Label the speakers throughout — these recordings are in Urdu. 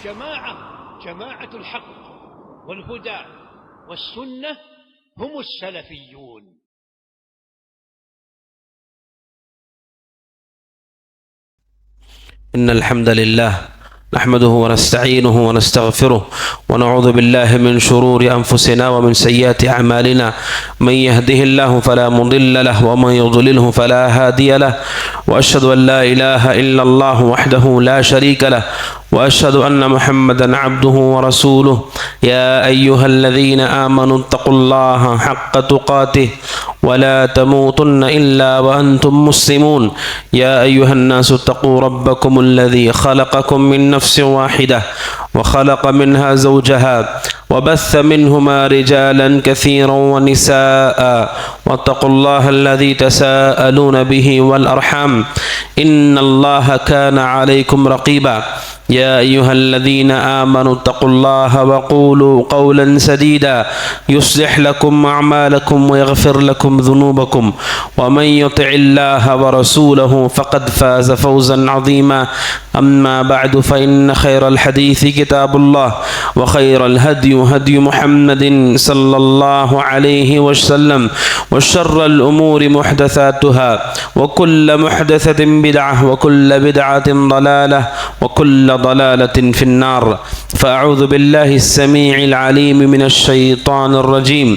Speaker 1: جماعة الحق والهدى والسنة هم السلفيون.
Speaker 2: إن الحمد لله نحمده ونستعينه ونستغفره ونعوذ بالله من شرور أنفسنا ومن سيئات أعمالنا. من يهده الله فلا مضل له ومن يضلله فلا هادي له، وأشهد أن لا إله إلا الله وحده لا شريك له، وأشهد أن محمدا عبده ورسوله. يا أيها الذين آمنوا اتقوا الله حق تقاته ولا تموتن إلا وأنتم مسلمون. يا أيها الناس اتقوا ربكم الذي خلقكم من نفس واحدة وخلق منها زوجها وبث منهما رجالا كثيرا ونساء، واتقوا الله الذي تساءلون به والأرحام إن الله كان عليكم رقيبا. يا أيها الذين آمنوا اتقوا الله وقولوا قولا سديدا يصلح لكم أعمالكم ويغفر لكم ذنوبكم، ومن يطع الله ورسوله فقد فاز فوزا عظيما. أما بعد، فإن خير الحديث كتاب الله، وخير الهدي هدي محمد صلى الله عليه وسلم، وشر الأمور محدثاتها، وكل محدثة بدعة، وكل بدعة ضلالة، وكل ضلالة في النار. فأعوذ بالله السميع العليم من الشيطان الرجيم.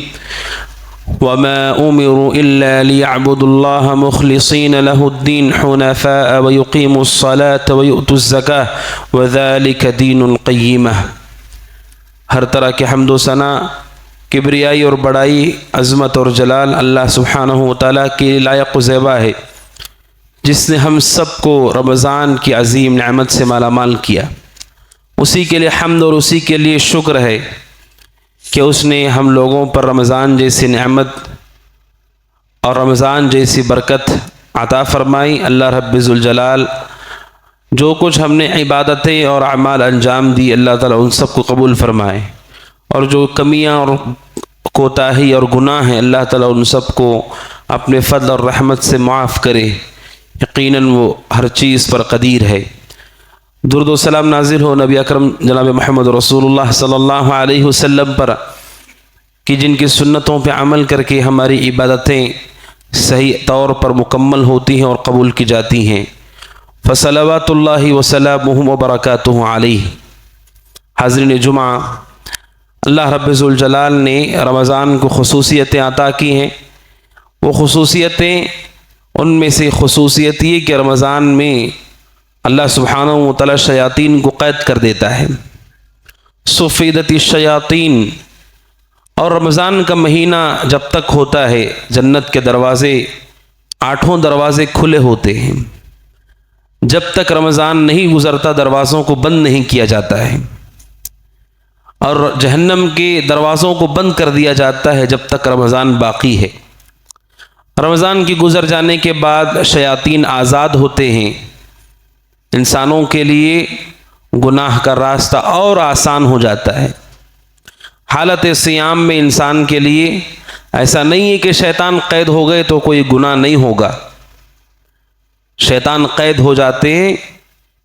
Speaker 2: وما أمروا إلا ليعبدوا الله مخلصين له الدين حنفاء ويقيموا الصلاة ويؤتوا الزكاة وذلك دين القيمة. ہر طرح کے حمد و ثنا، کبریائی اور بڑائی، عظمت اور جلال اللہ سبحانہ و تعالیٰ کی لائق و زیبا ہے، جس نے ہم سب کو رمضان کی عظیم نعمت سے مالا مال کیا. اسی کے لیے حمد اور اسی کے لیے شکر ہے کہ اس نے ہم لوگوں پر رمضان جیسی نعمت اور رمضان جیسی برکت عطا فرمائی. اللہ رب ذوالجلال جو کچھ ہم نے عبادتیں اور اعمال انجام دی، اللہ تعالیٰ ان سب کو قبول فرمائے، اور جو کمیاں اور کوتاہی اور گناہ ہیں اللہ تعالیٰ ان سب کو اپنے فضل اور رحمت سے معاف کرے. یقیناً وہ ہر چیز پر قدیر ہے. درود و سلام نازل ہو نبی اکرم جناب محمد رسول اللہ صلی اللہ علیہ وسلم پر، کہ جن کی سنتوں پہ عمل کر کے ہماری عبادتیں صحیح طور پر مکمل ہوتی ہیں اور قبول کی جاتی ہیں. فصلوات اللہ وسلامہ وبرکاتہ علیہ. حاضرین جمعہ، اللہ رب ذوالجلال نے رمضان کو خصوصیتیں عطا کی ہیں. وہ خصوصیتیں، ان میں سے خصوصیت یہ کہ رمضان میں اللہ سبحانہ و تعالیٰ شیاطین کو قید کر دیتا ہے. سفیدت الشیاطین. اور رمضان کا مہینہ جب تک ہوتا ہے جنت کے دروازے، 8 دروازے کھلے ہوتے ہیں. جب تک رمضان نہیں گزرتا دروازوں کو بند نہیں کیا جاتا ہے، اور جہنم کے دروازوں کو بند کر دیا جاتا ہے جب تک رمضان باقی ہے. رمضان کی گزر جانے کے بعد شیاطین آزاد ہوتے ہیں. انسانوں کے لیے گناہ کا راستہ اور آسان ہو جاتا ہے. حالت سیام میں انسان کے لیے ایسا نہیں ہے کہ شیطان قید ہو گئے تو کوئی گناہ نہیں ہوگا. شیطان قید ہو جاتے ہیں،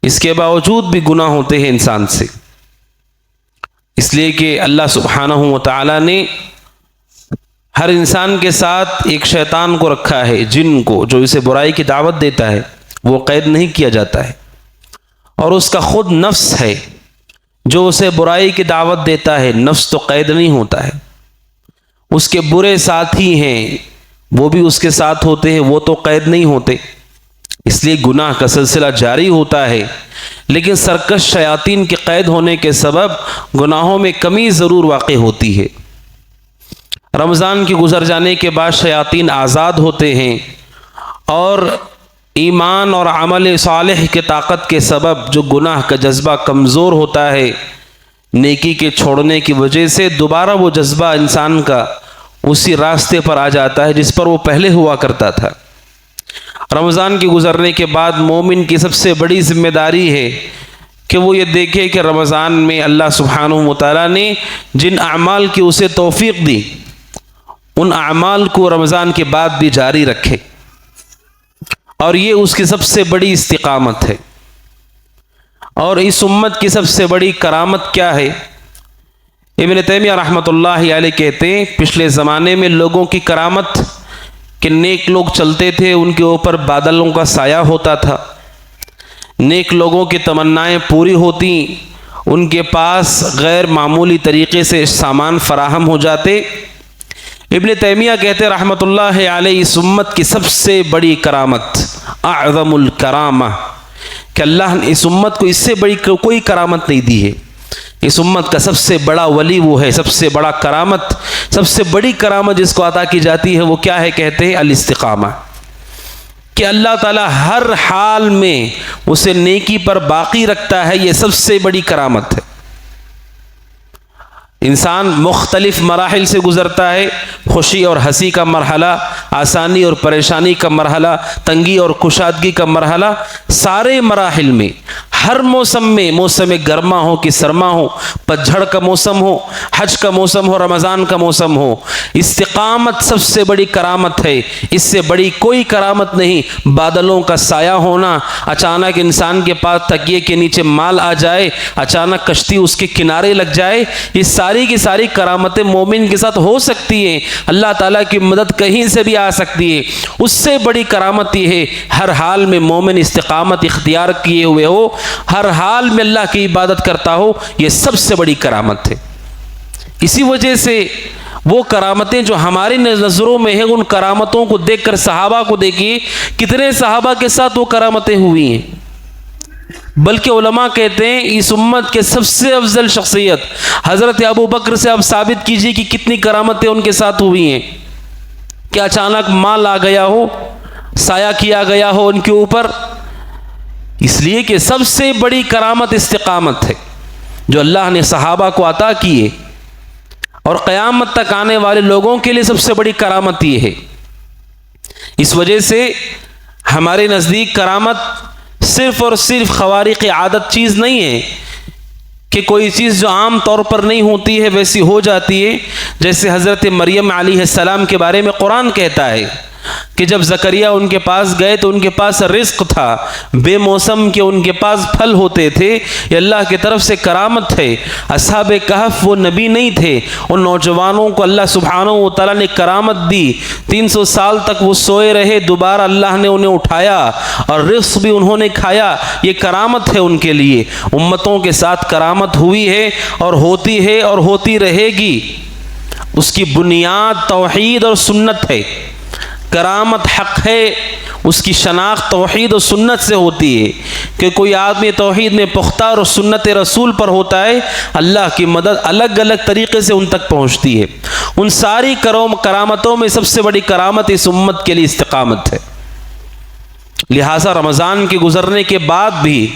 Speaker 2: اس کے باوجود بھی گناہ ہوتے ہیں انسان سے، اس لیے کہ اللہ سبحانہ و تعالیٰ نے ہر انسان کے ساتھ ایک شیطان کو رکھا ہے، جن کو جو اسے برائی کی دعوت دیتا ہے وہ قید نہیں کیا جاتا ہے، اور اس کا خود نفس ہے جو اسے برائی کی دعوت دیتا ہے. نفس تو قید نہیں ہوتا ہے. اس کے برے ساتھی ہیں، وہ بھی اس کے ساتھ ہوتے ہیں، وہ تو قید نہیں ہوتے. اس لیے گناہ کا سلسلہ جاری ہوتا ہے، لیکن سرکش شیاطین کے قید ہونے کے سبب گناہوں میں کمی ضرور واقع ہوتی ہے. رمضان کی گزر جانے کے بعد شیاطین آزاد ہوتے ہیں، اور ایمان اور عمل صالح کی طاقت کے سبب جو گناہ کا جذبہ کمزور ہوتا ہے، نیکی کے چھوڑنے کی وجہ سے دوبارہ وہ جذبہ انسان کا اسی راستے پر آ جاتا ہے جس پر وہ پہلے ہوا کرتا تھا. رمضان کے گزرنے کے بعد مومن کی سب سے بڑی ذمہ داری ہے کہ وہ یہ دیکھے کہ رمضان میں اللہ سبحانہ و تعالیٰ نے جن اعمال کی اسے توفیق دی، ان اعمال کو رمضان کے بعد بھی جاری رکھے، اور یہ اس کی سب سے بڑی استقامت ہے. اور اس امت کی سب سے بڑی کرامت کیا ہے؟ ابن تیمیہ رحمۃ اللہ علیہ کہتے ہیں پچھلے زمانے میں لوگوں کی کرامت کہ نیک لوگ چلتے تھے، ان کے اوپر بادلوں کا سایہ ہوتا تھا، نیک لوگوں کی تمنائیں پوری ہوتی، ان کے پاس غیر معمولی طریقے سے سامان فراہم ہو جاتے۔ ابن تیمیہ کہتے رحمۃ اللہ علیہ اس امت کی سب سے بڑی کرامت، اعظم الکرامہ، کہ اللہ نے اس امت کو اس سے بڑی کوئی کرامت نہیں دی ہے۔ اس امت کا سب سے بڑا ولی وہ ہے، سب سے بڑا کرامت، سب سے بڑی کرامت جس کو عطا کی جاتی ہے وہ کیا ہے؟ کہتے ہیں الاستقامہ، کہ اللہ تعالی ہر حال میں اسے نیکی پر باقی رکھتا ہے، یہ سب سے بڑی کرامت ہے۔ انسان مختلف مراحل سے گزرتا ہے، خوشی اور ہنسی کا مرحلہ، آسانی اور پریشانی کا مرحلہ، تنگی اور کشادگی کا مرحلہ، سارے مراحل میں ہر موسم میں، موسم گرما ہو کہ سرما ہو، پتجھڑ کا موسم ہو، حج کا موسم ہو، رمضان کا موسم ہو، استقامت سب سے بڑی کرامت ہے۔ اس سے بڑی کوئی کرامت نہیں۔ بادلوں کا سایہ ہونا، اچانک انسان کے پاس تکیے کے نیچے مال آ جائے، اچانک کشتی اس کے کنارے لگ جائے، یہ ساری کی ساری کرامتیں مومن کے ساتھ ہو سکتی ہیں۔ اللہ تعالیٰ کی مدد کہیں سے بھی آ سکتی ہے۔ اس سے بڑی کرامت یہ ہے ہر حال میں مومن استقامت اختیار کیے ہوئے ہو، ہر حال میں اللہ کی عبادت کرتا ہو، یہ سب سے بڑی کرامت ہے۔ اسی وجہ سے وہ کرامتیں جو ہماری نظروں میں ہیں، ان کرامتوں کو دیکھ کر صحابہ کو دیکھیے، کتنے صحابہ کے ساتھ وہ کرامتیں ہوئی ہیں۔ بلکہ علماء کہتے ہیں اس امت کے سب سے افضل شخصیت حضرت ابو بکر سے آپ ثابت کیجئے کہ کتنی کرامتیں ان کے ساتھ ہوئی ہیں، کہ اچانک مال آ گیا ہو، سایہ کیا گیا ہو ان کے اوپر، اس لیے کہ سب سے بڑی کرامت استقامت ہے جو اللہ نے صحابہ کو عطا کی ہے، اور قیامت تک آنے والے لوگوں کے لیے سب سے بڑی کرامت یہ ہے۔ اس وجہ سے ہمارے نزدیک کرامت صرف اور صرف خوارق عادت چیز نہیں ہے، کہ کوئی چیز جو عام طور پر نہیں ہوتی ہے ویسی ہو جاتی ہے۔ جیسے حضرت مریم علیہ السلام کے بارے میں قرآن کہتا ہے کہ جب زکریہ ان کے پاس گئے تو ان کے پاس رزق تھا، بے موسم کے ان کے پاس پھل ہوتے تھے، یہ اللہ کی طرف سے کرامت ہے۔ اصحاب کہف وہ نبی نہیں تھے، ان نوجوانوں کو اللہ سبحانہ و تعالیٰ نے کرامت دی، 300 سال تک وہ سوئے رہے، دوبارہ اللہ نے انہیں اٹھایا اور رزق بھی انہوں نے کھایا، یہ کرامت ہے ان کے لیے۔ امتوں کے ساتھ کرامت ہوئی ہے اور ہوتی ہے اور ہوتی رہے گی۔ اس کی بنیاد توحید اور سنت ہے۔ کرامت حق ہے، اس کی شناخت توحید و سنت سے ہوتی ہے، کہ کوئی آدمی توحید میں پختہ اور سنت رسول پر ہوتا ہے، اللہ کی مدد الگ الگ طریقے سے ان تک پہنچتی ہے۔ ان ساری کرامتوں میں سب سے بڑی کرامت اس امت کے لیے استقامت ہے۔ لہٰذا رمضان کے گزرنے کے بعد بھی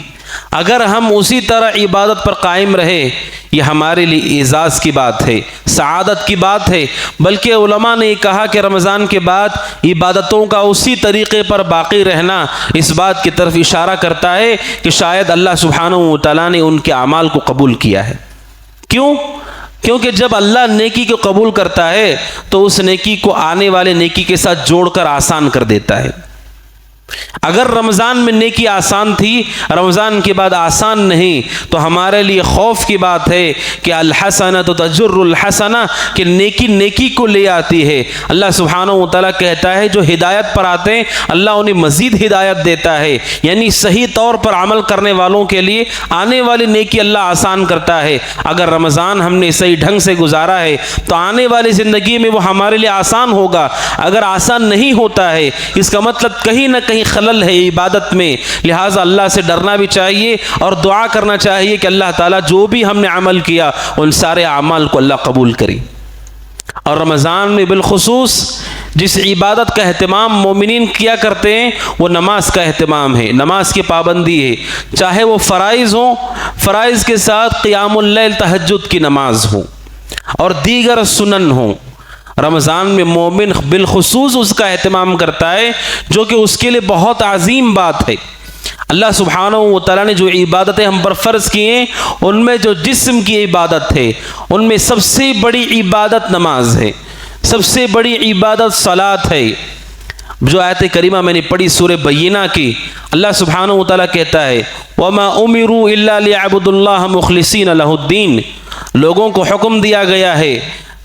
Speaker 2: اگر ہم اسی طرح عبادت پر قائم رہے، یہ ہمارے لیے اعزاز کی بات ہے، سعادت کی بات ہے۔ بلکہ علماء نے یہ کہا کہ رمضان کے بعد عبادتوں کا اسی طریقے پر باقی رہنا اس بات کی طرف اشارہ کرتا ہے کہ شاید اللہ سبحانہ و تعالیٰ نے ان کے اعمال کو قبول کیا ہے۔ کیوں؟ کیونکہ جب اللہ نیکی کو قبول کرتا ہے تو اس نیکی کو آنے والے نیکی کے ساتھ جوڑ کر آسان کر دیتا ہے۔ اگر رمضان میں نیکی آسان تھی، رمضان کے بعد آسان نہیں، تو ہمارے لیے خوف کی بات ہے کہ الحسنۃ تجر الحسنہ، کہ نیکی نیکی کو لے آتی ہے۔ اللہ سبحانہ و تعالیٰ کہتا ہے جو ہدایت پر آتے ہیں اللہ انہیں مزید ہدایت دیتا ہے، یعنی صحیح طور پر عمل کرنے والوں کے لیے آنے والی نیکی اللہ آسان کرتا ہے۔ اگر رمضان ہم نے صحیح ڈھنگ سے گزارا ہے تو آنے والی زندگی میں وہ ہمارے لیے آسان ہوگا۔ اگر آسان نہیں ہوتا ہے، اس کا مطلب کہیں نہ کہیں خلل ہے عبادت میں۔ لہٰذا اللہ سے ڈرنا بھی چاہیے اور دعا کرنا چاہیے کہ اللہ تعالیٰ جو بھی ہم نے عمل کیا ان سارے اعمال کو اللہ قبول کرے۔ اور رمضان میں بالخصوص جس عبادت کا اہتمام مومنین کیا کرتے ہیں وہ نماز کا اہتمام ہے، نماز کی پابندی ہے، چاہے وہ فرائض ہوں، فرائض کے ساتھ قیام اللیل تہجد کی نماز ہو اور دیگر سنن ہوں۔ رمضان میں مومن بالخصوص اس کا اہتمام کرتا ہے جو کہ اس کے لیے بہت عظیم بات ہے۔ اللہ سبحانہ و تعالیٰ نے جو عبادتیں ہم پر فرض کی ہیں ان میں جو جسم کی عبادت ہے ان میں سب سے بڑی عبادت نماز ہے، سب سے بڑی عبادت صلاۃ ہے۔ جو آیت کریمہ میں نے پڑھی سورہ بینہ کی، اللہ سبحانہ و تعالیٰ کہتا ہے وَمَا أُمِرُوا إِلَّا لِيَعْبُدُوا اللَّهَ مُخْلِصِينَ لَهُ الدِّينَ، لوگوں کو حکم دیا گیا ہے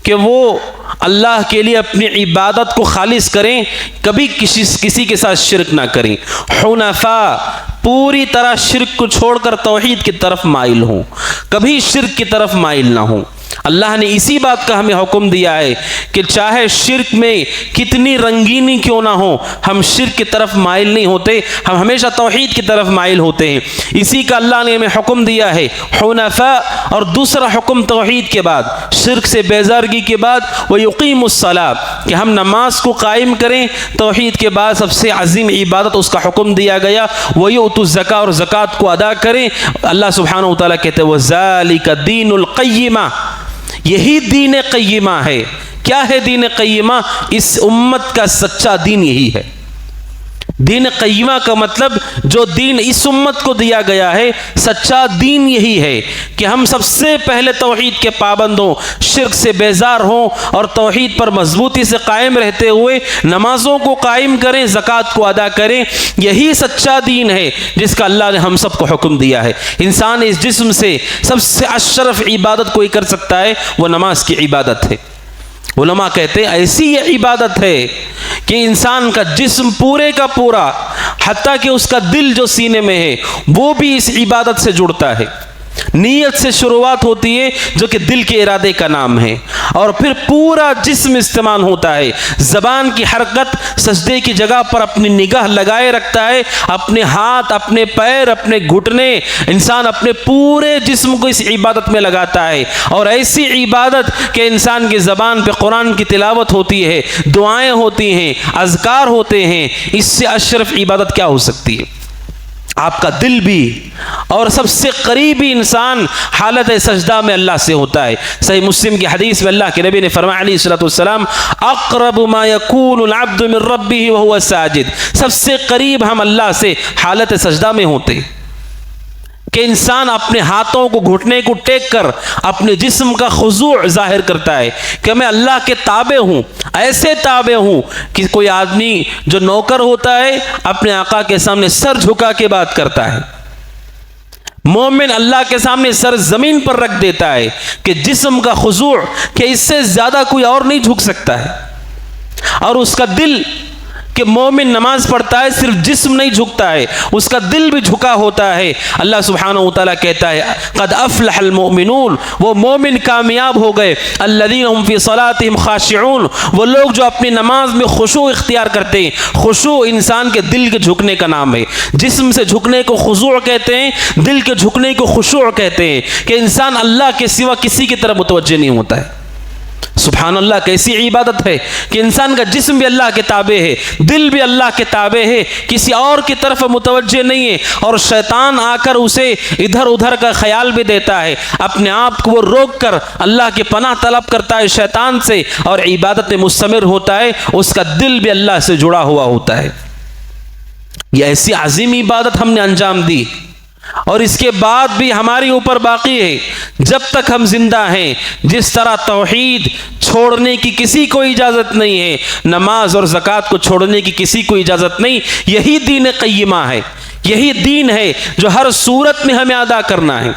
Speaker 2: کہ وہ اللہ کے لیے اپنی عبادت کو خالص کریں، کبھی کسی کے ساتھ شرک نہ کریں، حنفاء، پوری طرح شرک کو چھوڑ کر توحید کی طرف مائل ہوں، کبھی شرک کی طرف مائل نہ ہوں۔ اللہ نے اسی بات کا ہمیں حکم دیا ہے کہ چاہے شرک میں کتنی رنگینی کیوں نہ ہو، ہم شرک کی طرف مائل نہیں ہوتے، ہم ہمیشہ توحید کی طرف مائل ہوتے ہیں۔ اسی کا اللہ نے ہمیں حکم دیا ہے حنفاء، اور دوسرا حکم توحید کے بعد، شرک سے بیزارگی کے بعد وَيُقِيمُ الصَّلَاةَ، کہ ہم نماز کو قائم کریں۔ توحید کے بعد سب سے عظیم عبادت اس کا حکم دیا گیا وَيُؤْتُوا الزَّكَاةَ، اور زکوٰۃ کو ادا کریں۔ اللہ سبحانہ و تعالیٰ کہتے ہیں وَذَلِكَ دِينُ الْقَيِّمَةِ، یہی دین قیمہ ہے۔ کیا ہے دین قیمہ؟ اس امت کا سچا دین یہی ہے۔ دین قیمہ کا مطلب جو دین اس امت کو دیا گیا ہے، سچا دین یہی ہے کہ ہم سب سے پہلے توحید کے پابند ہوں، شرک سے بیزار ہوں، اور توحید پر مضبوطی سے قائم رہتے ہوئے نمازوں کو قائم کریں، زکوٰۃ کو ادا کریں۔ یہی سچا دین ہے جس کا اللہ نے ہم سب کو حکم دیا ہے۔ انسان اس جسم سے سب سے اشرف عبادت کوئی کر سکتا ہے، وہ نماز کی عبادت ہے۔ علماء کہتے ہیں ایسی یہ عبادت ہے کہ انسان کا جسم پورے کا پورا، حتیٰ کہ اس کا دل جو سینے میں ہے وہ بھی اس عبادت سے جڑتا ہے۔ نیت سے شروعات ہوتی ہے جو کہ دل کے ارادے کا نام ہے، اور پھر پورا جسم استعمال ہوتا ہے۔ زبان کی حرکت سجدے کی جگہ پر اپنی نگاہ لگائے رکھتا ہے، اپنے ہاتھ، اپنے پیر، اپنے گھٹنے، انسان اپنے پورے جسم کو اس عبادت میں لگاتا ہے۔ اور ایسی عبادت کہ انسان کی زبان پہ قرآن کی تلاوت ہوتی ہے، دعائیں ہوتی ہیں، اذکار ہوتے ہیں، اس سے اشرف عبادت کیا ہو سکتی ہے؟ آپ کا دل بھی اور سب سے قریبی انسان حالت سجدہ میں اللہ سے ہوتا ہے۔ صحیح مسلم کی حدیث میں اللہ کے نبی نے فرمایا علیہ الصلوۃ والسلام اقرب ما یکون العبد من ربہ وہو ساجد، سب سے قریب ہم اللہ سے حالت سجدہ میں ہوتے کہ انسان اپنے ہاتھوں کو گھٹنے کو ٹیک کر اپنے جسم کا خضوع ظاہر کرتا ہے کہ میں اللہ کے تابع ہوں، ایسے تابع ہوں کہ کوئی آدمی جو نوکر ہوتا ہے اپنے آقا کے سامنے سر جھکا کے بات کرتا ہے، مومن اللہ کے سامنے سر زمین پر رکھ دیتا ہے کہ جسم کا خضوع کہ اس سے زیادہ کوئی اور نہیں جھک سکتا ہے۔ اور اس کا دل کہ مومن نماز پڑھتا ہے صرف جسم نہیں جھکتا ہے، اس کا دل بھی جھکا ہوتا ہے۔ اللہ سبحانہ و تعالیٰ کہتا ہے قد افلح المؤمنون، وہ مومن کامیاب ہو گئے، الذین هم فی صلاتهم خاشعون، وہ لوگ جو اپنی نماز میں خشوع اختیار کرتے ہیں۔ خشوع انسان کے دل کے جھکنے کا نام ہے۔ جسم سے جھکنے کو خضوع کہتے ہیں، دل کے جھکنے کو خشوع کہتے ہیں، کہ انسان اللہ کے سوا کسی کی طرف متوجہ نہیں ہوتا ہے۔ سبحان اللہ، کیسی عبادت ہے کہ انسان کا جسم بھی اللہ کے تابع ہے، دل بھی اللہ کے تابع ہے، کسی اور کی طرف متوجہ نہیں ہے، اور شیطان آ کر اسے ادھر ادھر کا خیال بھی دیتا ہے، اپنے آپ کو وہ روک کر اللہ کی پناہ طلب کرتا ہے شیطان سے، اور عبادت میں مستمر ہوتا ہے، اس کا دل بھی اللہ سے جڑا ہوا ہوتا ہے۔ یہ ایسی عظیم عبادت ہم نے انجام دی، اور اس کے بعد بھی ہماری اوپر باقی ہے جب تک ہم زندہ ہیں۔ جس طرح توحید چھوڑنے کی کسی کو اجازت نہیں ہے، نماز اور زکوٰۃ کو چھوڑنے کی کسی کو اجازت نہیں۔ یہی دین قیمہ ہے، یہی دین ہے جو ہر صورت میں ہمیں ادا کرنا ہے۔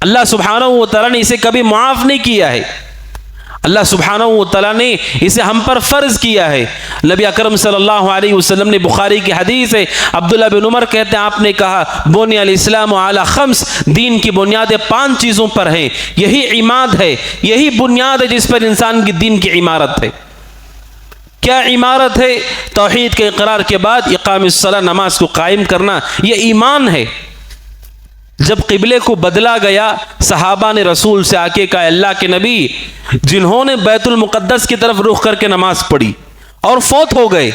Speaker 2: اللہ سبحانہ و تعالیٰ نے اسے کبھی معاف نہیں کیا ہے، اللہ سبحانہ و تعالیٰ نے اسے ہم پر فرض کیا ہے۔ نبی اکرم صلی اللہ علیہ وسلم نے، بخاری کی حدیث ہے، عبداللہ بن عمر کہتے ہیں آپ نے کہا بنی الاسلام علی خمس، دین کی بنیادیں 5 چیزوں پر ہیں، یہی عماد ہے، یہی بنیاد ہے جس پر انسان کی دین کی عمارت ہے۔ کیا عمارت ہے؟ توحید کے اقرار کے بعد اقام الصلاۃ، نماز کو قائم کرنا، یہ ایمان ہے۔ جب قبلے کو بدلا گیا، صحابہ نے رسول سے آ کے کہا اللہ کے نبی، جنہوں نے بیت المقدس کی طرف رخ کر کے نماز پڑھی اور فوت ہو گئے،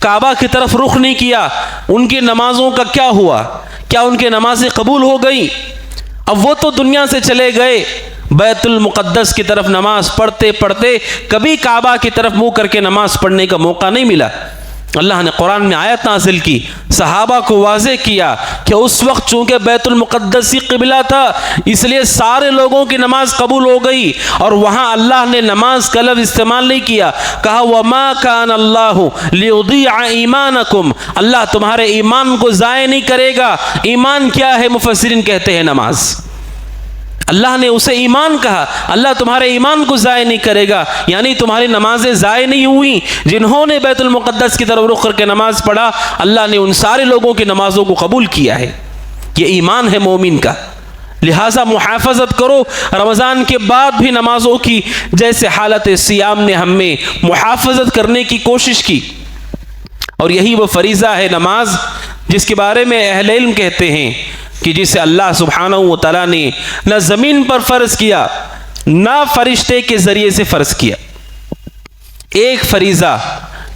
Speaker 2: کعبہ کی طرف رخ نہیں کیا، ان کی نمازوں کا کیا ہوا؟ کیا ان کی نمازیں قبول ہو گئیں؟ اب وہ تو دنیا سے چلے گئے، بیت المقدس کی طرف نماز پڑھتے پڑھتے کبھی کعبہ کی طرف منہ کر کے نماز پڑھنے کا موقع نہیں ملا۔ اللہ نے قرآن میں آیت نازل کی، صحابہ کو واضح کیا کہ اس وقت چونکہ بیت المقدس ہی قبلہ تھا اس لیے سارے لوگوں کی نماز قبول ہو گئی، اور وہاں اللہ نے نماز کا لفظ استعمال نہیں کیا، کہا وَمَا كَانَ اللَّهُ لِيُضِيعَ إِيمَانَكُمْ، اللہ تمہارے ایمان کو ضائع نہیں کرے گا۔ ایمان کیا ہے؟ مفسرین کہتے ہیں نماز۔ اللہ نے اسے ایمان کہا، اللہ تمہارے ایمان کو ضائع نہیں کرے گا، یعنی تمہاری نمازیں ضائع نہیں ہوئی۔ جنہوں نے بیت المقدس کی طرف رخ کر کے نماز پڑھا، اللہ نے ان سارے لوگوں کی نمازوں کو قبول کیا ہے۔ یہ ایمان ہے مومن کا، لہٰذا محافظت کرو۔ رمضان کے بعد بھی نمازوں کی، جیسے حالت سیام نے ہمیں محافظت کرنے کی کوشش کی، اور یہی وہ فریضہ ہے نماز جس کے بارے میں اہل علم کہتے ہیں کہ جسے اللہ سبحانہ و تعالیٰ نے نہ زمین پر فرض کیا نہ فرشتے کے ذریعے سے فرض کیا۔ ایک فریضہ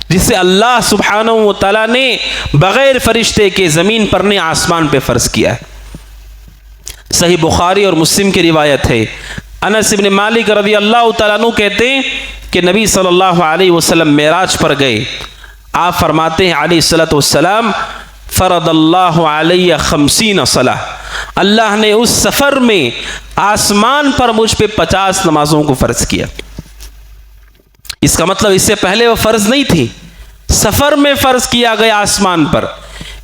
Speaker 2: جسے اللہ سبحانہ و تعالیٰ نے بغیر فرشتے کے زمین پر نے آسمان پہ فرض کیا ہے۔ صحیح بخاری اور مسلم کی روایت ہے، انس بن مالک رضی اللہ تعالیٰ عنہ کہتے ہیں کہ نبی صلی اللہ علیہ وسلم معراج پر گئے، آپ فرماتے ہیں علیہ الصلوۃ والسلام فرض اللہ علیہ 50 صلاۃ، اللہ نے اس سفر میں آسمان پر مجھ پہ 50 نمازوں کو فرض کیا۔ اس کا مطلب اس سے پہلے وہ فرض نہیں تھی، سفر میں فرض کیا گیا آسمان پر۔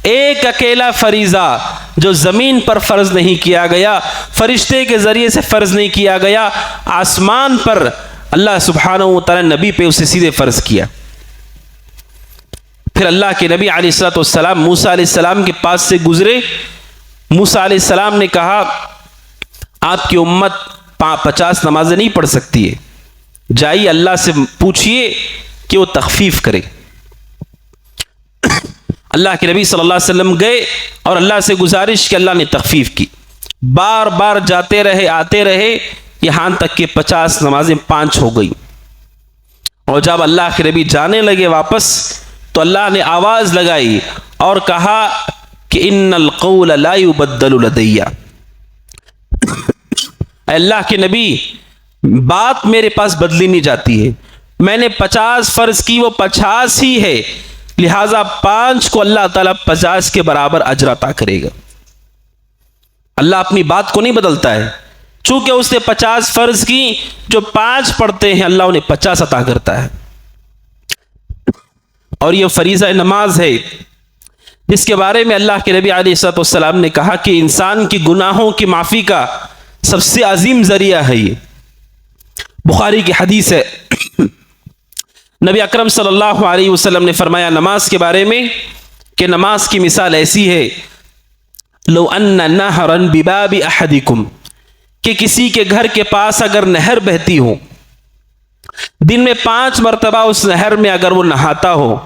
Speaker 2: ایک اکیلا فریضہ جو زمین پر فرض نہیں کیا گیا، فرشتے کے ذریعے سے فرض نہیں کیا گیا، آسمان پر اللہ سبحانہ و تعالی نبی پہ اسے سیدھے فرض کیا۔ پھر اللہ کے نبی علیہ الصلوۃ والسلام موسیٰ علیہ السلام کے پاس سے گزرے، موسیٰ علیہ السلام نے کہا آپ کی امت 50 نمازیں نہیں پڑھ سکتی ہے، جائیے اللہ سے پوچھئے کہ وہ تخفیف کرے۔ اللہ کے نبی صلی اللہ علیہ وسلم گئے اور اللہ سے گزارش کہ اللہ نے تخفیف کی، بار بار جاتے رہے آتے رہے، یہاں تک کہ 50 نمازیں 5 ہو گئی۔ اور جب اللہ کے نبی جانے لگے واپس تو اللہ نے آواز لگائی اور کہا کہ ان القول لا يبدل لدی، اے اللہ کے نبی بات میرے پاس بدلی نہیں جاتی ہے، میں نے 50 فرض کی، وہ 50 ہی ہے، لہٰذا 5 کو اللہ تعالیٰ 50 کے برابر اجر عطا کرے گا۔ اللہ اپنی بات کو نہیں بدلتا ہے، چونکہ اس نے 50 فرض کی، جو 5 پڑھتے ہیں اللہ انہیں 50 عطا کرتا ہے۔ اور یہ فریضہ نماز ہے جس کے بارے میں اللہ کے نبی علیہ الصلوۃ والسلام نے کہا کہ انسان کی گناہوں کی معافی کا سب سے عظیم ذریعہ ہے یہ۔ بخاری کی حدیث ہے، نبی اکرم صلی اللہ علیہ وسلم نے فرمایا نماز کے بارے میں کہ نماز کی مثال ایسی ہے لو ان نہرا بباب احدکم، کہ کسی کے گھر کے پاس اگر نہر بہتی ہو، دن میں 5 مرتبہ اس نہر میں اگر وہ نہاتا ہو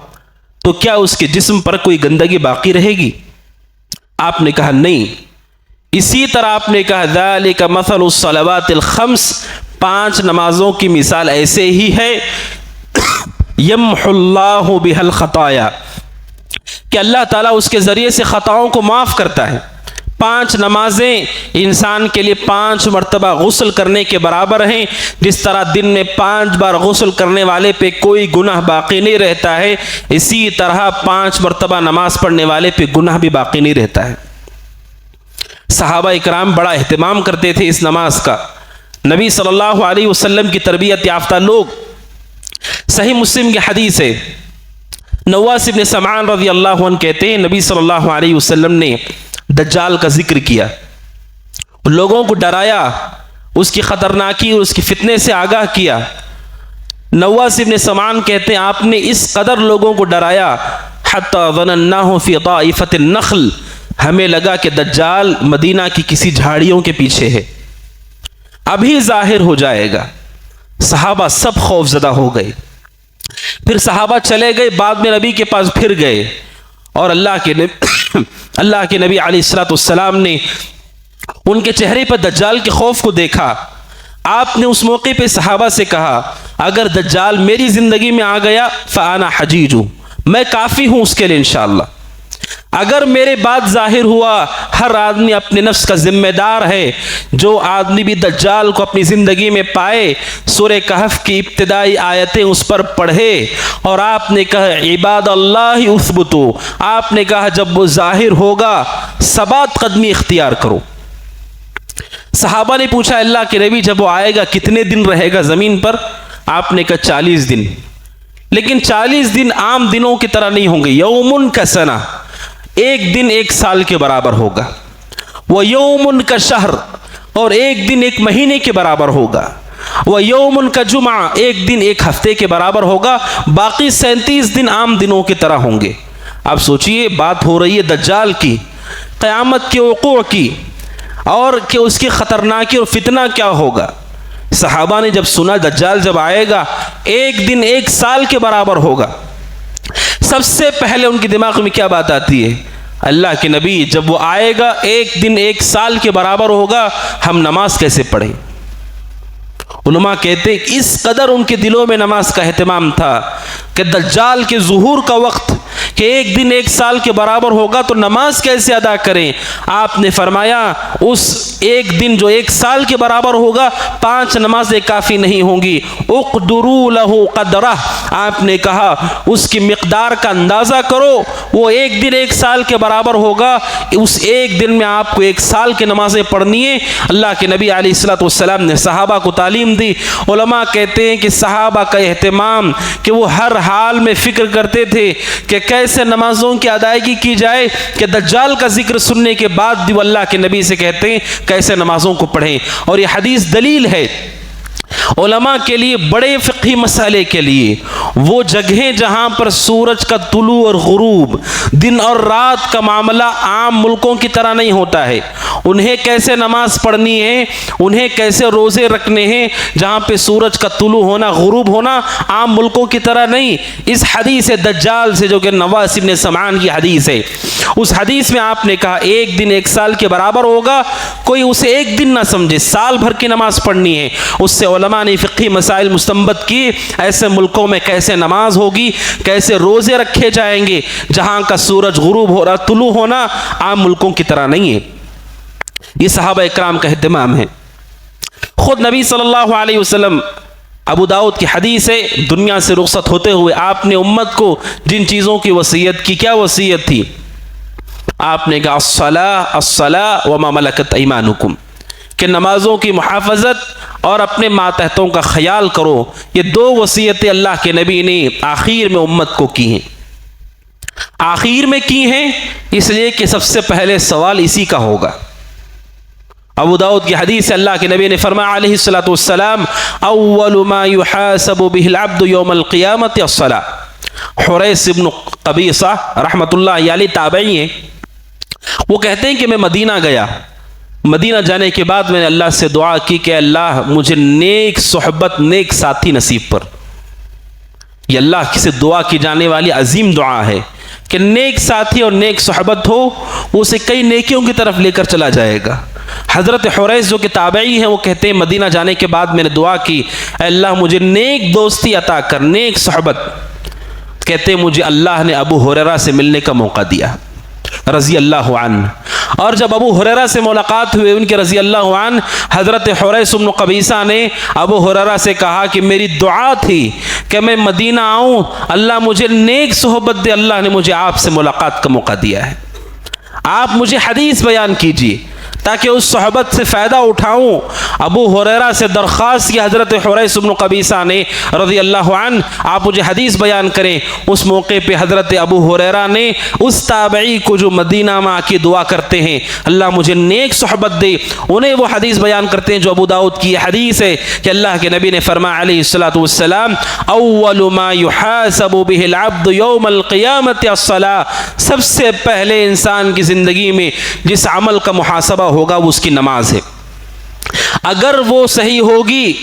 Speaker 2: تو کیا اس کے جسم پر کوئی گندگی باقی رہے گی؟ آپ نے کہا نہیں۔ اسی طرح آپ نے کہا ذالک مثل الصلوات الخمس، 5 نمازوں کی مثال ایسے ہی ہے یمحو اللہ بها الخطایا، کہ اللہ تعالیٰ اس کے ذریعے سے خطاؤں کو معاف کرتا ہے۔ 5 نمازیں انسان کے لیے 5 مرتبہ غسل کرنے کے برابر ہیں، جس طرح دن میں 5 بار غسل کرنے والے پہ کوئی گناہ باقی نہیں رہتا ہے، اسی طرح 5 مرتبہ نماز پڑھنے والے پہ گناہ بھی باقی نہیں رہتا ہے۔ صحابہ اکرام بڑا اہتمام کرتے تھے اس نماز کا، نبی صلی اللہ علیہ وسلم کی تربیت یافتہ لوگ۔ صحیح مسلم کی حدیث ہے، نواس بن سمعان رضی اللہ عنہ کہتے ہیں نبی صلی اللہ علیہ وسلم نے دجال کا ذکر کیا، لوگوں کو ڈرایا، اس کی خطرناکی اور اس کی فتنے سے آگاہ کیا۔ نواس بن سمعان کہتے ہیں آپ نے اس قدر لوگوں کو ڈرایا حتی ظنناہ فی طائفۃ النخل، ہمیں لگا کہ دجال مدینہ کی کسی جھاڑیوں کے پیچھے ہے، ابھی ظاہر ہو جائے گا۔ صحابہ سب خوف زدہ ہو گئے، پھر صحابہ چلے گئے، بعد میں نبی کے پاس پھر گئے اور اللہ کے نبی علیہ الصلوۃ والسلام نے ان کے چہرے پر دجال کے خوف کو دیکھا۔ آپ نے اس موقع پہ صحابہ سے کہا اگر دجال میری زندگی میں آ گیا فانا حجیج، میں کافی ہوں اس کے لیے انشاءاللہ۔ اگر میرے بعد ظاہر ہوا، ہر آدمی اپنے نفس کا ذمہ دار ہے، جو آدمی بھی دجال کو اپنی زندگی میں پائے سورہ کہف کی ابتدائی آیتیں اس پر پڑھے، اور آپ نے کہا عباد اللہ اثبتو، آپ نے کہا جب وہ ظاہر ہوگا ثبات قدمی اختیار کرو۔ صحابہ نے پوچھا اللہ کے نبی جب وہ آئے گا کتنے دن رہے گا زمین پر؟ آپ نے کہا 40 دن، لیکن 40 دن عام دنوں کی طرح نہیں ہوں گے، یومن کا سنہ، ایک دن ایک سال کے برابر ہوگا، وہ یومن کا شہر، اور ایک دن ایک مہینے کے برابر ہوگا، وہ یومن کا جمعہ، ایک دن ایک ہفتے کے برابر ہوگا، باقی 37 دن عام دنوں کی طرح ہوں گے۔ اب سوچئے بات ہو رہی ہے دجال کی، قیامت کے وقوع کی، اور کہ اس کی خطرناکی اور فتنہ کیا ہوگا۔ صحابہ نے جب سنا دجال جب آئے گا ایک دن ایک سال کے برابر ہوگا، سب سے پہلے ان کے دماغ میں کیا بات آتی ہے؟ اللہ کے نبی جب وہ آئے گا ایک دن ایک سال کے برابر ہوگا، ہم نماز کیسے پڑھیں؟ علماء کہتے ہیں اس قدر ان کے دلوں میں نماز کا اہتمام تھا کہ دجال کے ظہور کا وقت کہ ایک دن ایک سال کے برابر ہوگا تو نماز کیسے ادا کریں؟ آپ نے فرمایا اس ایک دن جو ایک سال کے برابر ہوگا 5 نمازیں کافی نہیں ہوں گی، اقدروا لہ قدرہ، آپ نے کہا اس کی مقدار کا اندازہ کرو، وہ ایک دن ایک سال کے برابر ہوگا، اس ایک دن میں آپ کو ایک سال کی نمازیں پڑھنی ہے۔ اللہ کے نبی علیہ الصلوۃ والسلام نے صحابہ کو تعلیم دی۔ علماء کہتے ہیں کہ صحابہ کا اہتمام کہ وہ ہر حال میں فکر کرتے تھے کہ کیسے نمازوں کی ادائیگی کی جائے، کہ دجال کا ذکر سننے کے بعد بھی وہ اللہ کے نبی سے کہتے ہیں کیسے نمازوں کو پڑھیں، اور یہ حدیث دلیل ہے علماء کے لیے بڑے فقہی مسئلے کے لیے۔ وہ جگہیں جہاں پر سورج کا طلوع اور غروب، دن اور رات کا معاملہ عام ملکوں کی طرح نہیں ہوتا ہے، انہیں کیسے نماز پڑھنی ہے، انہیں کیسے روزے رکھنے ہیں، جہاں پہ سورج کا طلوع ہونا غروب ہونا عام ملکوں کی طرح نہیں۔ اس حدیث دجال سے جو کہ نواس بن سمعان کی حدیث ہے، اس حدیث میں آپ نے کہا ایک دن ایک سال کے برابر ہوگا، کوئی اسے ایک دن نہ سمجھے، سال بھر کی نماز پڑھنی ہے۔ اس سے علماء نے فقہی مسائل مستنبط کی، ایسے ملکوں میں کیسے نماز ہوگی، کیسے روزے رکھے جائیں گے جہاں کا سورج غروب ہو رہا طلوع ہونا عام ملکوں کی طرح نہیں ہے۔ یہ صحابہ اکرام کا اہتمام ہے۔ خود نبی صلی اللہ علیہ وسلم، ابو داؤد کی حدیث ہے، دنیا سے رخصت ہوتے ہوئے آپ نے امت کو جن چیزوں کی وصیت کی، کیا وصیت تھی؟ آپ نے کہا الصلاۃ وما ملکت ایمانکم، کہ نمازوں کی محافظت اور اپنے ماتحتوں کا خیال کرو۔ یہ 2 وصیتیں اللہ کے نبی نے آخر میں امت کو کی ہیں۔ آخر میں کی ہیں اس لیے کہ سب سے پہلے سوال اسی کا ہوگا۔ ابو داؤد کی حدیث سے اللہ کے نبی نے فرمایا علیہ الصلوۃ والسلام اول ما يحاسب به العبد يوم القیامت الصلاۃ۔ حریث بن قبیصہ رحمۃ اللہ علیہ تابعی ہیں، وہ کہتے ہیں کہ میں مدینہ گیا، مدینہ جانے کے بعد میں نے اللہ سے دعا کی کہ اللہ مجھے نیک صحبت، نیک ساتھی نصیب پر۔ یہ اللہ سے دعا کی جانے والی عظیم دعا ہے کہ نیک ساتھی اور نیک صحبت ہو، وہ اسے کئی نیکیوں کی طرف لے کر چلا جائے گا۔ حضرت حریث جو کہ تابعی ہیں وہ کہتے ہیں مدینہ جانے کے بعد میں نے دعا کی اے اللہ مجھے نیک دوستی عطا کر، نیک صحبت۔ کہتے ہیں مجھے اللہ نے ابو ہریرہ سے ملنے کا موقع دیا رضی اللہ عنہ، اور جب ابو ہریرہ سے ملاقات ہوئے ان کے رضی اللہ عنہ، حضرت حریث بن قبیصہ نے ابو ہریرہ سے کہا کہ میری دعا تھی کہ میں مدینہ آؤں، اللہ مجھے نیک صحبت دے، اللہ نے مجھے آپ سے ملاقات کا موقع دیا ہے، آپ مجھے حدیث بیان کیجیے تاکہ اس صحبت سے فائدہ اٹھاؤں۔ ابو ہریرہ سے درخواست کی حضرت حریث بن قبیصہ نے رضی اللہ عنہ، آپ مجھے حدیث بیان کریں۔ اس موقع پہ حضرت ابو ہریرہ نے اس تابعی کو جو مدینہ میں آ کے دعا کرتے ہیں اللہ مجھے نیک صحبت دے، انہیں وہ حدیث بیان کرتے ہیں جو ابو داؤد کی حدیث ہے کہ اللہ کے نبی نے فرمایا علیہ الصلوۃ والسلام اول ما يحاسب به العبد يوم القیامت الصلاۃ، سب سے پہلے انسان کی زندگی میں جس عمل کا محاسبہ ہوگا وہ اس کی نماز ہے۔ اگر وہ صحیح ہوگی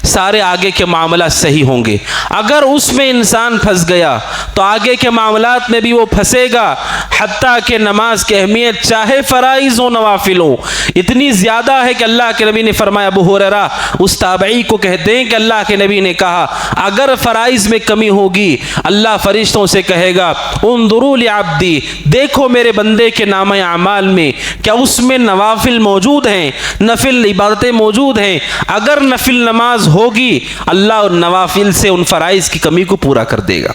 Speaker 2: سارے آگے کے معاملات صحیح ہوں گے۔ اگر اس میں انسان پھنس گیا تو آگے کے معاملات میں بھی وہ پھنسے گا، حتیٰ کہ نماز کی اہمیت چاہے فرائض ہو نوافل ہو اتنی زیادہ ہے کہ اللہ کے نبی نے فرمایا، ابو ہریرہ اس تابعی کو کہتے ہیں کہ اللہ کے نبی نے کہا اگر فرائض میں کمی ہوگی اللہ فرشتوں سے کہے گا انظروا لعبدی، دیکھو میرے بندے کے نامہ اعمال میں کیا اس میں نوافل موجود ہیں، نفل عبادتیں موجود ہیں۔ اگر نفل نماز ہوگی اللہ نوافل سے ان فرائض کی کمی کو پورا کر دے گا۔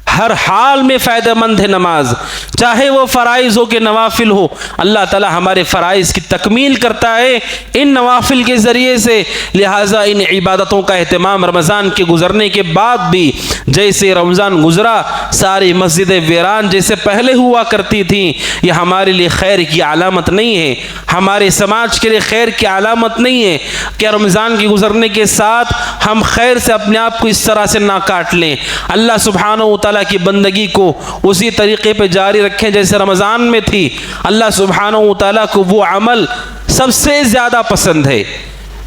Speaker 2: ہر حال میں فائدہ مند ہے نماز، چاہے وہ فرائض ہو کہ نوافل ہو۔ اللہ تعالی ہمارے فرائض کی تکمیل کرتا ہے ان نوافل کے ذریعے سے، لہٰذا ان عبادتوں کا اہتمام رمضان کے گزرنے کے بعد بھی، جیسے رمضان گزرا ساری مسجدیں ویران جیسے پہلے ہوا کرتی تھیں، یہ ہمارے لیے خیر کی علامت نہیں ہے، ہمارے سماج کے لیے خیر کی علامت نہیں ہے کہ رمضان کے گزرنے کے ساتھ ہم خیر سے اپنے آپ کو اس طرح سے نہ کاٹ لیں۔ اللہ سبحانہ و تعالیٰ کی بندگی کو اسی طریقے پہ جاری رکھیں جیسے رمضان میں تھی۔ اللہ سبحانہ و تعالیٰ کو وہ عمل سب سے زیادہ پسند ہے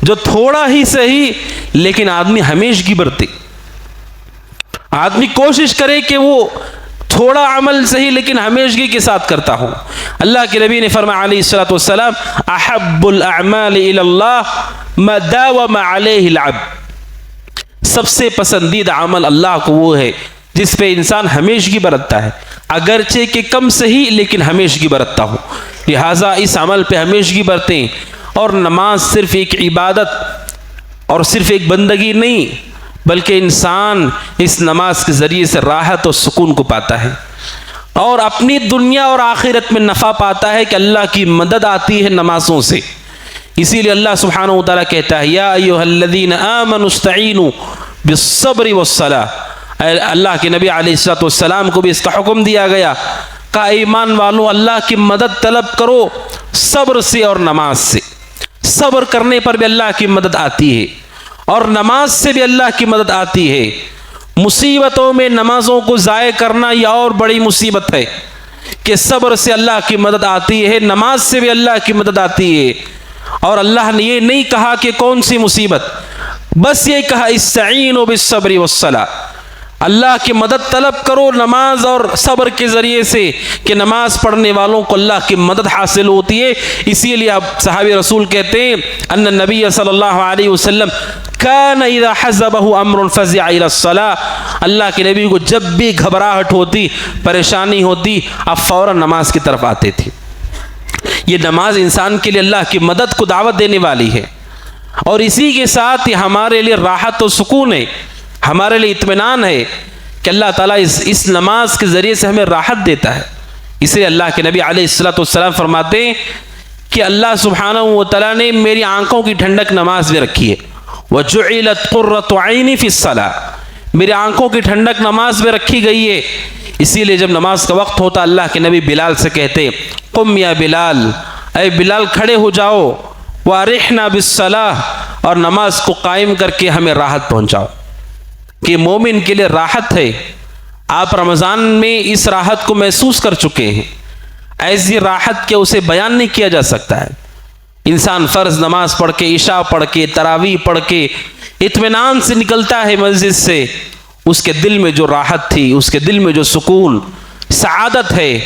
Speaker 2: جو تھوڑا ہی صحیح لیکن آدمی ہمیشگی برتے، آدمی کوشش کرے کہ وہ تھوڑا عمل صحیح لیکن ہمیشگی کے ساتھ کرتا ہوں۔ اللہ کے نبی نے فرمایا علیہ الصلوۃ والسلام احب الاعمال الی اللہ ما داوم علیہ العبد، سب سے پسندیدہ عمل اللہ کو وہ ہے جس پہ انسان ہمیشگی برتتا ہے، اگرچہ کہ کم صحیح لیکن ہمیشگی برتتا ہوں۔ لہٰذا اس عمل پہ ہمیشگی برتیں، اور نماز صرف ایک عبادت اور صرف ایک بندگی نہیں بلکہ انسان اس نماز کے ذریعے سے راحت اور سکون کو پاتا ہے اور اپنی دنیا اور آخرت میں نفع پاتا ہے کہ اللہ کی مدد آتی ہے نمازوں سے۔ اسی لیے اللہ سبحانہ و تعالیٰ کہتا ہے یا ایھا الذین آمنوا استعینوا بالصبر والصلاۃ، اللہ کے نبی علیہ الصلوۃ والسلام کو بھی اس کا حکم دیا گیا، کہا ایمان والو اللہ کی مدد طلب کرو صبر سے اور نماز سے۔ صبر کرنے پر بھی اللہ کی مدد آتی ہے اور نماز سے بھی اللہ کی مدد آتی ہے۔ مصیبتوں میں نمازوں کو ضائع کرنا یہ اور بڑی مصیبت ہے کہ صبر سے اللہ کی مدد آتی ہے، نماز سے بھی اللہ کی مدد آتی ہے۔ اور اللہ نے یہ نہیں کہا کہ کون سی مصیبت، بس یہ کہا استعینوا بالصبر والصلاۃ، اللہ کی مدد طلب کرو نماز اور صبر کے ذریعے سے کہ نماز پڑھنے والوں کو اللہ کی مدد حاصل ہوتی ہے۔ اسی لیے اب صحابی رسول کہتے ہیں ان النبی صلی اللہ علیہ وسلم کان اذا حزبه امر فزع الى الصلاۃ، اللہ کے نبی کو جب بھی گھبراہٹ ہوتی، پریشانی ہوتی، اب فوراً نماز کی طرف آتے تھے۔ یہ نماز انسان کے لیے اللہ کی مدد کو دعوت دینے والی ہے، اور اسی کے ساتھ یہ ہمارے لیے راحت و سکون ہے، ہمارے لیے اطمینان ہے کہ اللہ تعالیٰ اس نماز کے ذریعے سے ہمیں راحت دیتا ہے۔ اس لیے اللہ کے نبی علیہ الصلوۃ والسلام فرماتے ہیں کہ اللہ سبحانہ و تعالیٰ نے میری آنکھوں کی ٹھنڈک نماز میں رکھی ہے، وَجُعِلَتْ قُرَّةُ عَيْنِي فِي الصَّلَاةِ، میری آنکھوں کی ٹھنڈک نماز میں رکھی گئی ہے۔ اسی لیے جب نماز کا وقت ہوتا اللہ کے نبی بلال سے کہتے قم یا بلال، اے بلال کھڑے ہو جاؤ، وَأَرِحْنَا بِالصَّلَاةِ، اور نماز کو قائم کر کے ہمیں راحت پہنچاؤ۔ کہ مومن کے لیے راحت ہے، آپ رمضان میں اس راحت کو محسوس کر چکے ہیں، ایسی راحت کہ اسے بیان نہیں کیا جا سکتا ہے۔ انسان فرض نماز پڑھ کے، عشاء پڑھ کے، تراویح پڑھ کے اطمینان سے نکلتا ہے مسجد سے، اس کے دل میں جو راحت تھی، اس کے دل میں جو سکون، سعادت ہے،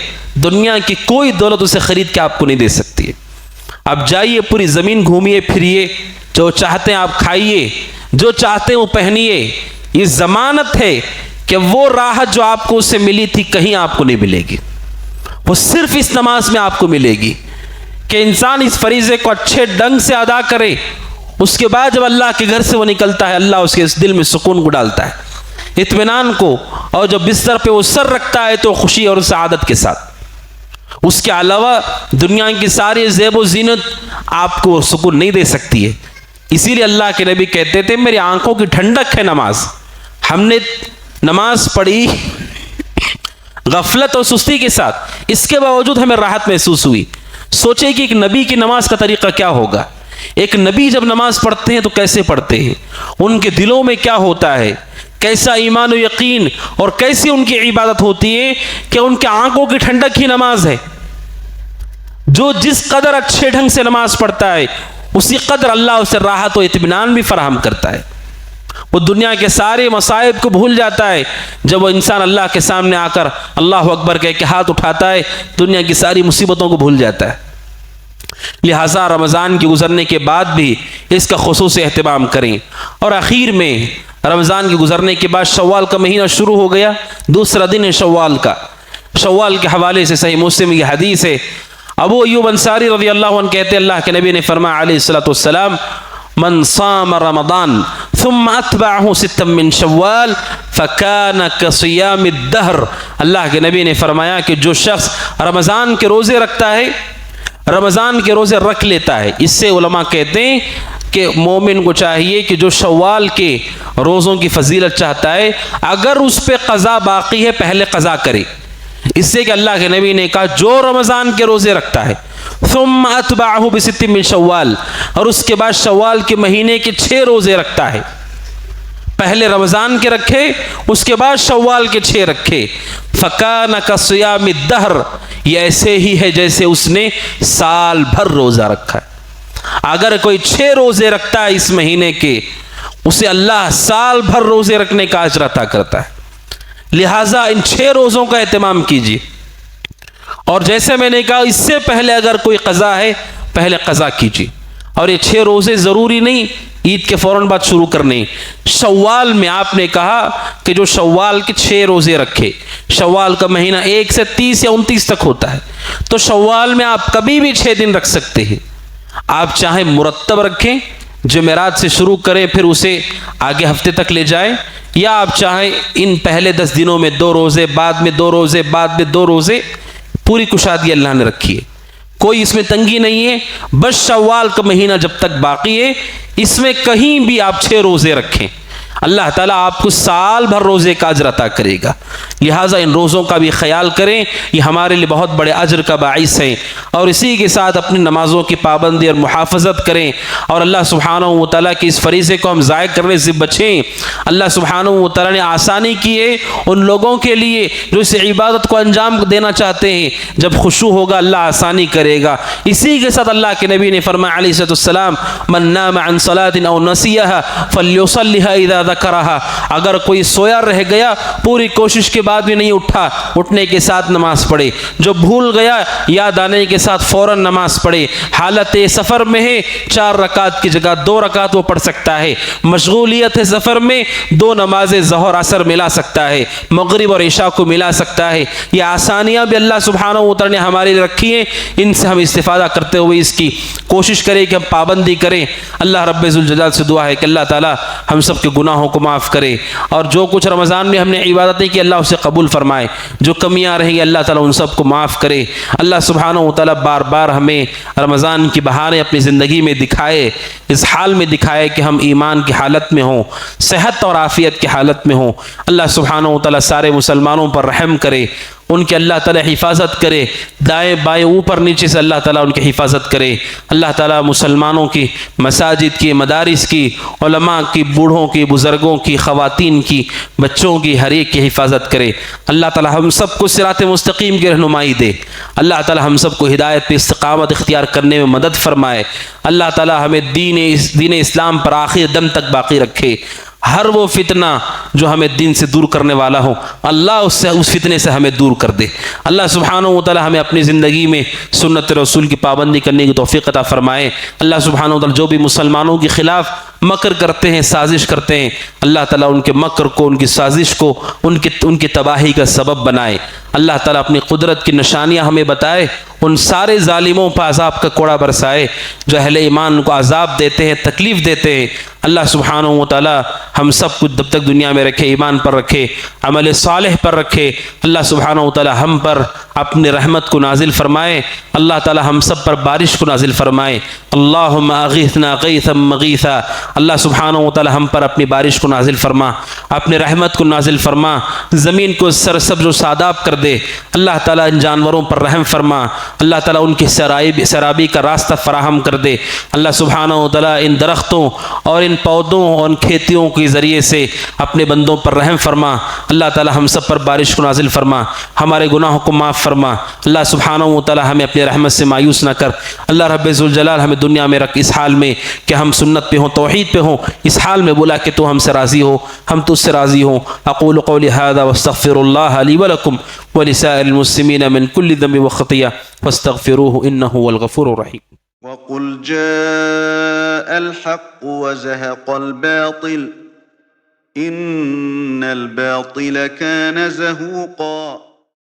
Speaker 2: دنیا کی کوئی دولت اسے خرید کے آپ کو نہیں دے سکتی ہے۔ اب جائیے پوری زمین گھومیے پھریے، جو چاہتے ہیں آپ کھائیے، جو چاہتے ہیں وہ پہنیے، یہ ضمانت ہے کہ وہ راحت جو آپ کو اس سے ملی تھی کہیں آپ کو نہیں ملے گی، وہ صرف اس نماز میں آپ کو ملے گی کہ انسان اس فریضے کو اچھے ڈھنگ سے ادا کرے، اس کے بعد جب اللہ کے گھر سے وہ نکلتا ہے اللہ اس کے اس دل میں سکون کو ڈالتا ہے، اطمینان کو، اور جب بستر پہ وہ سر رکھتا ہے تو خوشی اور سعادت کے ساتھ۔ اس کے علاوہ دنیا کی ساری زیب و زینت آپ کو سکون نہیں دے سکتی ہے۔ اسی لیے اللہ کے نبی کہتے تھے میری آنکھوں کی ٹھنڈک ہے نماز۔ ہم نے نماز پڑھی غفلت اور سستی کے ساتھ، اس کے باوجود ہمیں راحت محسوس ہوئی۔ سوچے کہ ایک نبی کی نماز کا طریقہ کیا ہوگا، ایک نبی جب نماز پڑھتے ہیں تو کیسے پڑھتے ہیں، ان کے دلوں میں کیا ہوتا ہے، کیسا ایمان و یقین اور کیسی ان کی عبادت ہوتی ہے کہ ان کے آنکھوں کی ٹھنڈک ہی نماز ہے۔ جو جس قدر اچھے ڈھنگ سے نماز پڑھتا ہے اسی قدر اللہ اسے راحت و اطمینان بھی فراہم کرتا ہے۔ وہ دنیا کے سارے مصائب کو بھول جاتا ہے جب وہ انسان اللہ کے سامنے آ کر اللہ اکبر کہہ کے ہاتھ اٹھاتا ہے، دنیا کی ساری مصیبتوں کو بھول جاتا ہے۔ لہٰذا رمضان کے گزرنے کے بعد بھی اس کا خصوصی اہتمام کریں۔ اور آخر میں رمضان کے گزرنے کے بعد شوال کا مہینہ شروع ہو گیا، دوسرا دن ہے شوال کا۔ شوال کے حوالے سے صحیح مسلم کی حدیث ہے، ابو ایوب انصاری رضی اللہ عنہ کہتے اللہ کے نبی نے فرمایا علیہ الصلوۃ والسلام، من صام رمضان ثم اتبعه ستا من شوال فكان كصيام الدهر۔ اللہ کے نبی نے فرمایا کہ جو شخص رمضان کے روزے رکھتا ہے، رمضان کے روزے رکھ لیتا ہے، اس سے علماء کہتے ہیں کہ مومن کو چاہیے کہ جو شوال کے روزوں کی فضیلت چاہتا ہے، اگر اس پہ قضا باقی ہے پہلے قضا کرے۔ اس سے کہ اللہ کے نبی نے کہا جو رمضان کے روزے رکھتا ہے ثم اتبعه بست من شوال، اور اس کے بعد شوال کے مہینے کے 6 روزے رکھتا ہے، پہلے رمضان کے رکھے اس کے بعد شوال کے 6 رکھے، فکان کصیام الدہر، یہ ایسے ہی ہے جیسے اس نے سال بھر روزہ رکھا ہے۔ اگر کوئی 6 روزے رکھتا ہے اس مہینے کے، اسے اللہ سال بھر روزے رکھنے کا اجر عطا کرتا ہے۔ لہٰذا ان 6 روزوں کا اہتمام کیجیے، اور جیسے میں نے کہا اس سے پہلے اگر کوئی قضا ہے پہلے قضا کیجیے۔ اور یہ 6 روزے ضروری نہیں عید کے فوراً بعد شروع کرنے، شوال میں آپ نے کہا کہ جو شوال کے 6 روزے رکھے، شوال کا مہینہ 1 سے 30 یا 29 تک ہوتا ہے، تو شوال میں آپ کبھی بھی 6 دن رکھ سکتے ہیں۔ آپ چاہیں مرتب رکھیں، جمعرات سے شروع کریں پھر اسے آگے ہفتے تک لے جائیں، یا آپ چاہیں ان پہلے 10 دنوں میں 2 روزے، بعد میں 2 روزے، بعد میں 2 روزے، پوری کشادگی اللہ نے رکھی ہے، کوئی اس میں تنگی نہیں ہے۔ بس شوال کا مہینہ جب تک باقی ہے اس میں کہیں بھی آپ 6 روزے رکھیں، اللہ تعالیٰ آپ کو سال بھر روزے کا اجر عطا کرے گا۔ لہٰذا ان روزوں کا بھی خیال کریں، یہ ہمارے لیے بہت بڑے اجر کا باعث ہیں، اور اسی کے ساتھ اپنی نمازوں کی پابندی اور محافظت کریں، اور اللہ سبحانہ و تعالیٰ کے اس فریضے کو ہم ضائع کرنے سے بچیں۔ اللہ سبحانہ و تعالیٰ نے آسانی کی ہے ان لوگوں کے لیے جو اس عبادت کو انجام دینا چاہتے ہیں، جب خشوع ہوگا اللہ آسانی کرے گا۔ اسی کے ساتھ اللہ کے نبی نے فرمایا علیہ السلام، من نام عن صلاة او نسیها فلیصلیها اذا ذکرها، اگر کوئی سویا رہ گیا پوری کوشش کے بعد بھی نہیں اٹھا، اٹھنے کے ساتھ نماز پڑھے، جو بھول گیا یاد آنے کے ساتھ فوراً نماز پڑھے، حالت سفر میں ہے 4 رکعت کی جگہ 2 رکعت وہ پڑھ سکتا ہے، مشغولیت ہے سفر میں 2 نمازیں ظہر عصر ملا سکتا ہے، مغرب اور عشاء کو ملا سکتا ہے۔ یہ آسانیاں بھی اللہ سبحانہ و تعالیٰ نے ہمارے لیے رکھی ہیں، ان سے ہم استفادہ کرتے ہوئے اس کی کوشش کریں کہ ہم پابندی کریں۔ اللہ رب ذوالجلال سے دعا ہے کہ اللہ تعالیٰ ہم سب کے گناہوں کو معاف کرے، اور جو کچھ رمضان میں ہم نے عبادتیں کی اللہ اسے قبول فرمائے، جو کمیاں رہیں گی اللہ تعالیٰ ان سب کو معاف کرے۔ اللہ سبحانہ و تعالیٰ بار بار ہمیں رمضان کی بہاریں اپنی زندگی میں دکھائے، اس حال میں دکھائے کہ ہم ایمان کی حالت میں ہوں، صحت اور عافیت کی حالت میں ہوں۔ اللہ سبحانہ و تعالیٰ سارے مسلمانوں پر رحم کرے، ان کی اللہ تعالیٰ حفاظت کرے، دائیں بائیں اوپر نیچے سے اللہ تعالیٰ ان کی حفاظت کرے۔ اللہ تعالیٰ مسلمانوں کی مساجد کی، مدارس کی، علماء کی، بوڑھوں کی، بزرگوں کی، خواتین کی، بچوں کی، ہر ایک کی حفاظت کرے۔ اللہ تعالیٰ ہم سب کو صراط مستقیم کی رہنمائی دے۔ اللہ تعالیٰ ہم سب کو ہدایت پہ استقامت اختیار کرنے میں مدد فرمائے۔ اللہ تعالیٰ ہمیں دین اسلام پر آخر دم تک باقی رکھے۔ ہر وہ فتنہ جو ہمیں دین سے دور کرنے والا ہو اللہ اس فتنے سے ہمیں دور کر دے۔ اللہ سبحانہ و تعالی ہمیں اپنی زندگی میں سنت رسول کی پابندی کرنے کی توفیق عطا فرمائے۔ اللہ سبحانہ و تعالی جو بھی مسلمانوں کے خلاف مکر کرتے ہیں، سازش کرتے ہیں، اللہ تعالیٰ ان کے مکر کو، ان کی سازش کو، ان کی تباہی کا سبب بنائے۔ اللہ تعالیٰ اپنی قدرت کی نشانیاں ہمیں بتائے، ان سارے ظالموں پر عذاب کا کوڑا برسائے جو اہل ایمان کو عذاب دیتے ہیں، تکلیف دیتے ہیں۔ اللہ سبحانہ و تعالیٰ ہم سب کو جب تک دنیا میں رکھے، ایمان پر رکھے، عمل صالح پر رکھے۔ اللہ سبحانہ و تعالیٰ ہم پر اپنی رحمت کو نازل فرمائے۔ اللہ تعالیٰ ہم سب پر بارش کو نازل فرمائے۔ اللہم اغیثنا غیثا مغیثا۔ اللہ سبحانہ و تعالیٰ ہم پر اپنی بارش کو نازل فرما، اپنی رحمت کو نازل فرما، زمین کو سرسبز و شاداب کر دے۔ اللہ تعالیٰ ان جانوروں پر رحم فرما، اللہ تعالیٰ ان کی سرابی کا راستہ فراہم کر دے۔ اللہ سبحانہ و تعالیٰ ان درختوں اور ان پودوں اور ان کھیتیوں کے ذریعے سے اپنے بندوں پر رحم فرما۔ اللہ تعالیٰ ہم سب پر بارش کو نازل فرما، ہمارے گناہوں کو معاف فرما۔ اللہ سبحانہ و تعالی ہمیں اپنی رحمت سے مایوس نہ کر۔ اللہ رب ذوالجلال ہمیں دنیا میں رکھ اس حال میں کہ ہم سنت پہ ہوں، توحید پہ ہوں، اس حال میں بلا کہ تو ہم سے راضی ہو، ہم تو اس سے راضی ہوں۔ اقول قولی ھذا واستغفر اللہ لی ولکم ولسائر المسلمین من کل ذنب وخطیہ فاستغفروہ انہ هو الغفور الرحیم۔
Speaker 3: وقل جاء الحق وزهق الباطل إن الباطل كان زهوقا